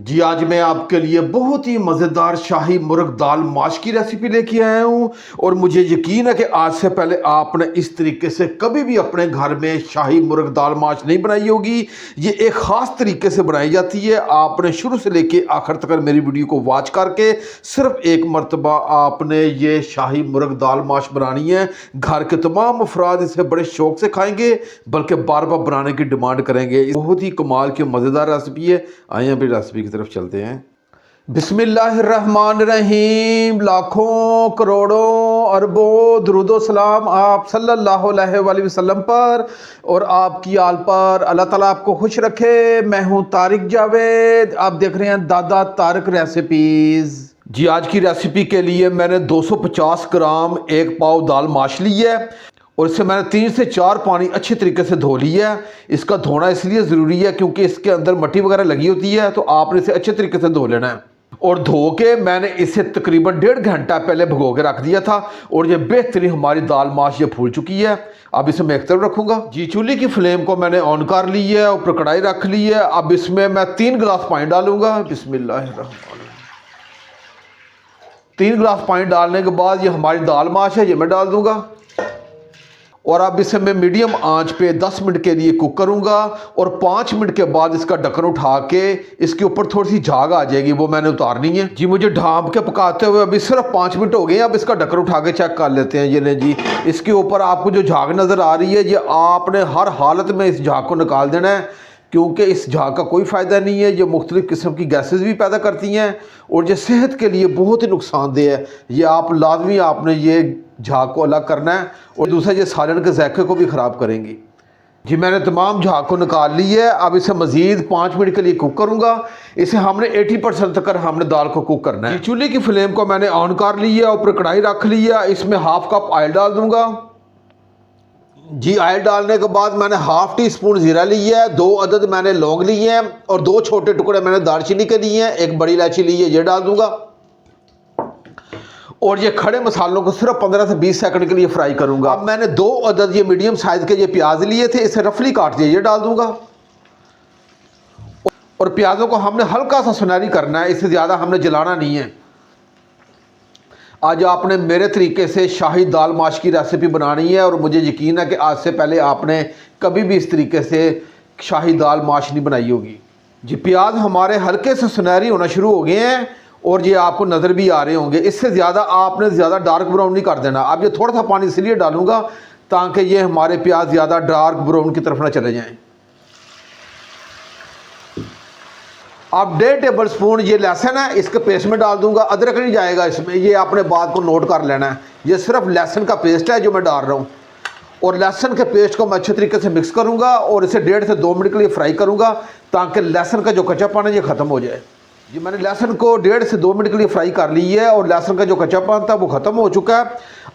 जी आज मैं आपके लिए बहुत ही मज़ेदार शाही मुर्ग दाल माश की रेसिपी लेके आया हूँ और मुझे यकीन है कि आज से पहले आपने इस तरीके से कभी भी अपने घर में शाही मुर्ग दाल माश नहीं बनाई होगी। ये एक ख़ास तरीके से बनाई जाती है। आपने शुरू से लेके आखिर तक मेरी वीडियो को वॉच करके सिर्फ एक मरतबा आपने ये शाही मुर्ग दाल माश बनानी है। घर के तमाम अफराद इसे बड़े शौक से खाएंगे, बल्कि बार बार बनाने की डिमांड करेंगे। बहुत ही कमाल की मज़ेदार रेसिपी है। आइए अभी रेसिपी की तरफ चलते हैं। बिस्मिल्लाहिर्रहमानिर्रहीम। लाखों करोड़ों अरबों दुरूदो सलाम आप सल्लल्लाहु अलैहि वसल्लम पर और आपकी आल पर। अल्लाह ताला आपको खुश रखे। मैं हूं तारिक जावेद, आप देख रहे हैं दादा तारिक रेसिपीज़। जी आज की रेसिपी के लिए मैंने 250 ग्राम एक पाव दाल माश ली है और इसे मैंने 3 से 4 पानी अच्छे तरीके से धो लिया है। इसका धोना इसलिए ज़रूरी है क्योंकि इसके अंदर मट्टी वगैरह लगी होती है, तो आपने इसे अच्छे तरीके से धो लेना है। और धो के मैंने इसे तकरीबन 1.5 घंटा पहले भिगो के रख दिया था और ये बेहतरीन हमारी दाल माश ये फूल चुकी है। अब इसे मैं एक तरफ रखूँगा। जी चूल्हे की फ्लेम को मैंने ऑन कर ली है, ऊपर कढ़ाई रख ली है। अब इसमें मैं 3 गिलास पानी डालूँगा। बिस्मिल्लाहिर्रहमानिर्रहीम। 3 गिलास पानी डालने के बाद ये हमारी दाल माश है, ये मैं डाल दूँगा और अब इसे मैं मीडियम आंच पे 10 मिनट के लिए कुक करूंगा और 5 मिनट के बाद इसका ढक्कन उठा के इसके ऊपर थोड़ी सी झाग आ जाएगी, वो मैंने उतारनी है। जी मुझे ढांप के पकाते हुए अभी सिर्फ 5 मिनट हो गए हैं। अब इसका ढक्कन उठा के चेक कर लेते हैं। ये ले जी, इसके ऊपर आपको जो झाग नज़र आ रही है, ये आपने हर हालत में इस झाग को निकाल देना है क्योंकि इस झाग का कोई फ़ायदा नहीं है। ये मुख्तलिफ़ किस्म की गैसेस भी पैदा करती हैं और ये सेहत के लिए बहुत ही नुकसानदेह है। ये आप लाजमी आपने ये झाग को अलग करना है और दूसरा ये सालन के जायके को भी ख़राब करेंगी। जी मैंने तमाम झाग को निकाल ली है। अब इसे मज़ीद 5 मिनट के लिए कुक करूँगा। इसे हमने 80% तक हमने दाल को कुक करना है। चूल्हे की फ्लेम को मैंने ऑन कर ली है, ऊपर कढ़ाई रख ली है। इसमें हाफ कप ऑयल डाल दूँगा। जी ऑयल डालने के बाद मैंने हाफ टी स्पून ज़ीरा लिया है, 2 अदद मैंने लौंग लिए हैं और 2 छोटे टुकड़े मैंने दालचीनी के लिए हैं, 1 बड़ी इलायची ली है, ये डाल दूंगा। और ये खड़े मसालों को सिर्फ 15 से 20 सेकंड के लिए फ्राई करूंगा। अब मैंने 2 अदद ये मीडियम साइज के ये प्याज लिए थे, इसे रफली काट दिए, ये डाल दूंगा। और प्याजों को हमने हल्का सा सुनहरी करना है, इससे ज़्यादा हमने जलाना नहीं है। आज आपने मेरे तरीके से शाही दाल माश की रेसिपी बनानी है और मुझे यकीन है कि आज से पहले आपने कभी भी इस तरीके से शाही दाल माश नहीं बनाई होगी। जी प्याज हमारे हल्के से सुनहरी होना शुरू हो गए हैं और ये आपको नज़र भी आ रहे होंगे। इससे ज़्यादा आपने ज़्यादा डार्क ब्राउन नहीं कर देना। अब ये थोड़ा सा पानी इसलिए डालूंगा ताकि ये हमारे प्याज ज़्यादा डार्क ब्राउन की तरफ ना चले जाएँ। अब 1.5 टेबल स्पून ये लहसुन है, इसके पेस्ट में डाल दूंगा। अदरक नहीं जाएगा इसमें, ये आपने बात को नोट कर लेना है। ये सिर्फ लहसुन का पेस्ट है जो मैं डाल रहा हूँ और लहसुन के पेस्ट को मैं अच्छे तरीके से मिक्स करूँगा और इसे 1.5 से 2 मिनट के लिए फ्राई करूँगा ताकि लहसुन का जो कच्चापन है ये ख़त्म हो जाए। जी मैंने लहसुन को 1.5 से 2 मिनट के लिए फ्राई कर ली है और लहसुन का जो कच्चापन था वो ख़त्म हो चुका है।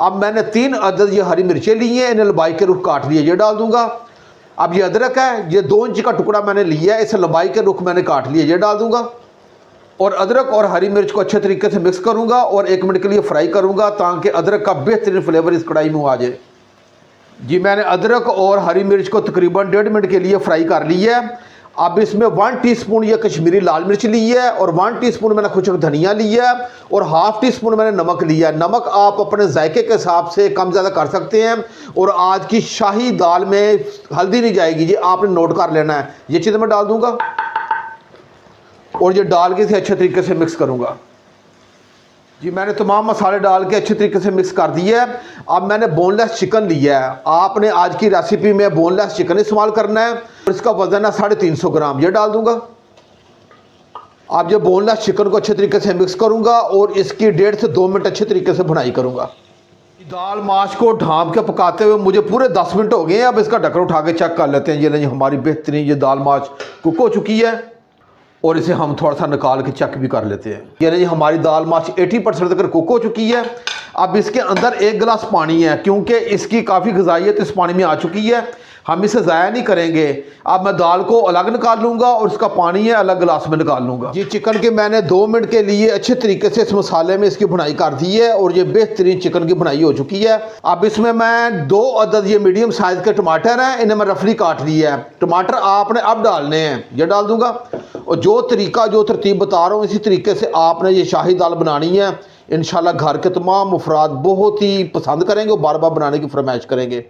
अब मैंने 3 अदद ये हरी मिर्चें ली हैं, इन्हें लंबाई के रुख काट लिए, ये डाल दूँगा। अब ये अदरक है, ये 2 इंच का टुकड़ा मैंने लिया है, इसे लंबाई के रुख मैंने काट लिया, ये डाल दूंगा। और अदरक और हरी मिर्च को अच्छे तरीके से मिक्स करूंगा और 1 मिनट के लिए फ्राई करूंगा ताकि अदरक का बेहतरीन फ्लेवर इस कढ़ाई में आ जाए। जी मैंने अदरक और हरी मिर्च को तकरीबन 1.5 मिनट के लिए फ्राई कर लिया है। अब इसमें 1 टीस्पून ये कश्मीरी लाल मिर्च ली है और 1 टीस्पून मैंने खुश्क धनिया लिया है और हाफ टी स्पून मैंने नमक लिया है। नमक आप अपने जायके के हिसाब से कम ज़्यादा कर सकते हैं। और आज की शाही दाल में हल्दी नहीं जाएगी, ये आपने नोट कर लेना है। ये चीज़ मैं डाल दूंगा और ये डाल के इसे अच्छे तरीके से मिक्स करूँगा। जी मैंने तमाम मसाले डाल के अच्छे तरीके से मिक्स कर दिया है। अब मैंने बोनलेस चिकन लिया है। आपने आज की रेसिपी में बोनलेस चिकन इस्तेमाल करना है और इसका वजन है 350 ग्राम, ये डाल दूंगा। अब ये बोनलेस चिकन को अच्छे तरीके से मिक्स करूंगा और इसकी 1.5 से 2 मिनट अच्छे तरीके से भुनाई करूंगा। दाल माश को ढांप के पकाते हुए मुझे पूरे 10 मिनट हो गए हैं। अब इसका ढक्कन उठा के चेक कर लेते हैं। ये नहीं हमारी बेहतरीन ये दाल माश कुक हो चुकी है और इसे हम थोड़ा सा निकाल के चेक भी कर लेते हैं। ये नहीं हमारी दाल माश 80% तक कुक हो चुकी है। अब इसके अंदर 1 गिलास पानी है क्योंकि इसकी काफ़ी ग़िज़ाइयत इस पानी में आ चुकी है। हम इसे ज़ाया नहीं करेंगे। अब मैं दाल को अलग निकाल लूँगा और इसका पानी है अलग गिलास में निकाल लूँगा। जी चिकन के मैंने 2 मिनट के लिए अच्छे तरीके से इस मसाले में इसकी भुनाई कर दी है और ये बेहतरीन चिकन की भुनाई हो चुकी है। अब इसमें मैं 2 अदद ये मीडियम साइज़ के टमाटर हैं, इन्हें मैं रफली काट लिया है। टमाटर आपने अब डालने हैं, ये डाल दूँगा। और जो तरतीब बता रहा हूँ इसी तरीके से आपने ये शाही दाल बनानी है। इंशाल्लाह घर के तमाम अफराद बहुत ही पसंद करेंगे और बार बार बनाने की फरमाइश करेंगे।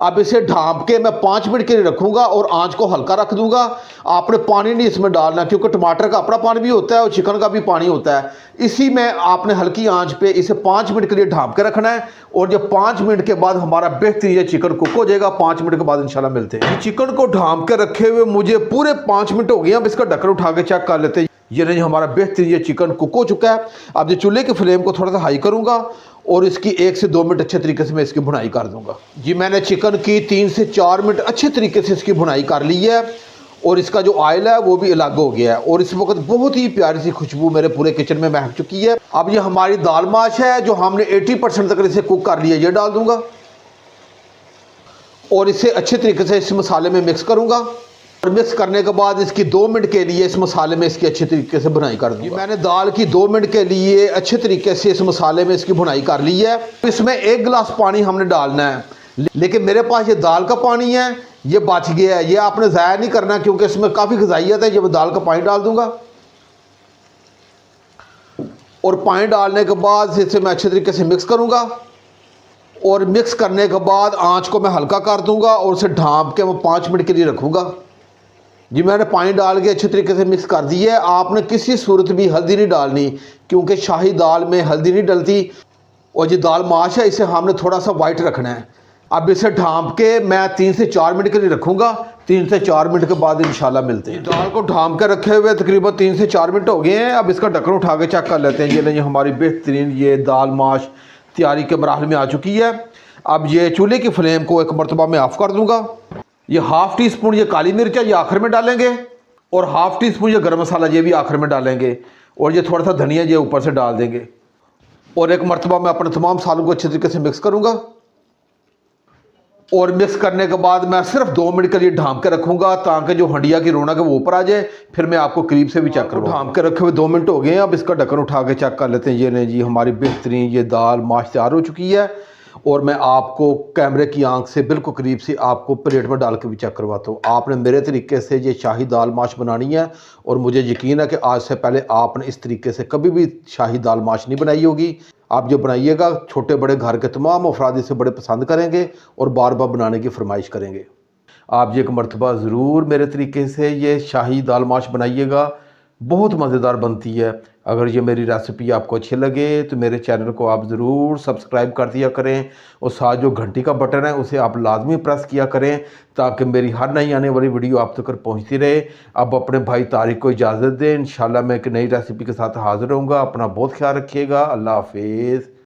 अब इसे ढाँप के मैं 5 मिनट के लिए रखूँगा और आंच को हल्का रख दूँगा। आपने पानी नहीं इसमें डालना क्योंकि टमाटर का अपना पानी भी होता है और चिकन का भी पानी होता है। इसी में आपने हल्की आंच पे इसे 5 मिनट के लिए ढाँप के रखना है और जब 5 मिनट के बाद हमारा बेहतरीन ये चिकन कुक हो जाएगा। 5 मिनट के बाद इंशाल्लाह मिलते हैं। चिकन को ढाँप के रखे हुए मुझे पूरे 5 मिनट हो गए। अब इसका ढक्कन उठा के चेक कर लेते हैं। ये नहीं हमारा बेहतरीन ये चिकन कुक हो चुका है। अब ये चूल्हे की फ्लेम को थोड़ा सा हाई करूँगा और इसकी 1 से 2 मिनट अच्छे तरीके से मैं इसकी भुनाई कर दूंगा। जी मैंने चिकन की 3 से 4 मिनट अच्छे तरीके से इसकी भुनाई कर ली है और इसका जो ऑयल है वो भी अलग हो गया है और इस वक्त बहुत ही प्यारी सी खुशबू मेरे पूरे किचन में महक चुकी है। अब ये हमारी दाल माश है जो हमने 80% तक इसे कुक कर लिया, ये डाल दूंगा और इसे अच्छे तरीके से इस मसाले में मिक्स करूंगा और मिक्स करने के बाद इसकी 2 मिनट के लिए इस मसाले में इसकी अच्छे तरीके से भुनाई कर दूंगा। मैंने दाल की 2 मिनट के लिए अच्छे तरीके से इस मसाले में इसकी भुनाई कर ली है। इसमें 1 गिलास पानी हमने डालना है, लेकिन मेरे पास ये दाल का पानी है, ये बच गया है। ये आपने ज़ाया नहीं करना क्योंकि इसमें काफ़ी ग़िज़ाइयत है। जब दाल का पानी डाल दूंगा और पानी डालने के बाद इसे मैं अच्छे तरीके से मिक्स करूँगा और मिक्स करने के बाद आँच को मैं हल्का कर दूँगा और उसे ढाँप के मैं 5 मिनट के लिए रखूँगा। जी मैंने पानी डाल के अच्छे तरीके से मिक्स कर दी है। आपने किसी सूरत भी हल्दी नहीं डालनी क्योंकि शाही दाल में हल्दी नहीं डलती और जो दाल माश है इसे हमने थोड़ा सा वाइट रखना है। अब इसे ढाँप के मैं 3 से 4 मिनट के लिए रखूँगा। 3 से 4 मिनट के बाद इंशाल्लाह मिलते हैं। दाल को ढाँप के रखे हुए तकरीबन 3 से 4 मिनट हो गए हैं। अब इसका ढक्कन उठा के चेक कर लेते हैं। ये हमारी बेहतरीन ये दाल माश तैयारी के मराहल में आ चुकी है। अब ये चूल्हे की फ्लेम को एक मरतबा में ऑफ़ कर दूँगा। ये ½ टी स्पून ये काली मिर्च है, ये आखिर में डालेंगे और ½ टी स्पून ये गरम मसाला ये भी आखिर में डालेंगे और ये थोड़ा सा धनिया ये ऊपर से डाल देंगे और एक मरतबा मैं अपने तमाम मसालों को अच्छे तरीके से मिक्स करूँगा और मिक्स करने के बाद मैं सिर्फ 2 मिनट के लिए ढाँप के रखूँगा ताकि जो हंडिया की रौनक है वो ऊपर आ जाए। फिर मैं आपको करीब से भी चेक करूँगा। ढाँप के रखे हुए 2 मिनट हो गए हैं। अब इसका ढक्कन उठा के चेक कर लेते हैं। ये नहीं जी हमारी बेहतरीन ये दाल माश तैयार हो चुकी है और मैं आपको कैमरे की आंख से बिल्कुल करीब से आपको प्लेट में डाल के भी चेक करवाता हूँ। आपने मेरे तरीके से ये शाही दाल माश बनानी है और मुझे यकीन है कि आज से पहले आपने इस तरीके से कभी भी शाही दाल माश नहीं बनाई होगी। आप जो बनाइएगा छोटे बड़े घर के तमाम अफराद इसे बड़े पसंद करेंगे और बार बार बनाने की फरमाइश करेंगे। आप ये एक मरतबा ज़रूर मेरे तरीके से ये शाही दाल माश बनाइएगा, बहुत मज़ेदार बनती है। अगर ये मेरी रेसिपी आपको अच्छी लगे तो मेरे चैनल को आप ज़रूर सब्सक्राइब कर दिया करें और साथ जो घंटी का बटन है उसे आप लाजमी प्रेस किया करें ताकि मेरी हर नई आने वाली वीडियो आप तक पहुंचती रहे। अब अपने भाई तारिक को इजाज़त दें। इंशाल्लाह मैं एक नई रेसिपी के साथ हाज़िर रहूँगा। अपना बहुत ख्याल रखिएगा। अल्लाह हाफिज़।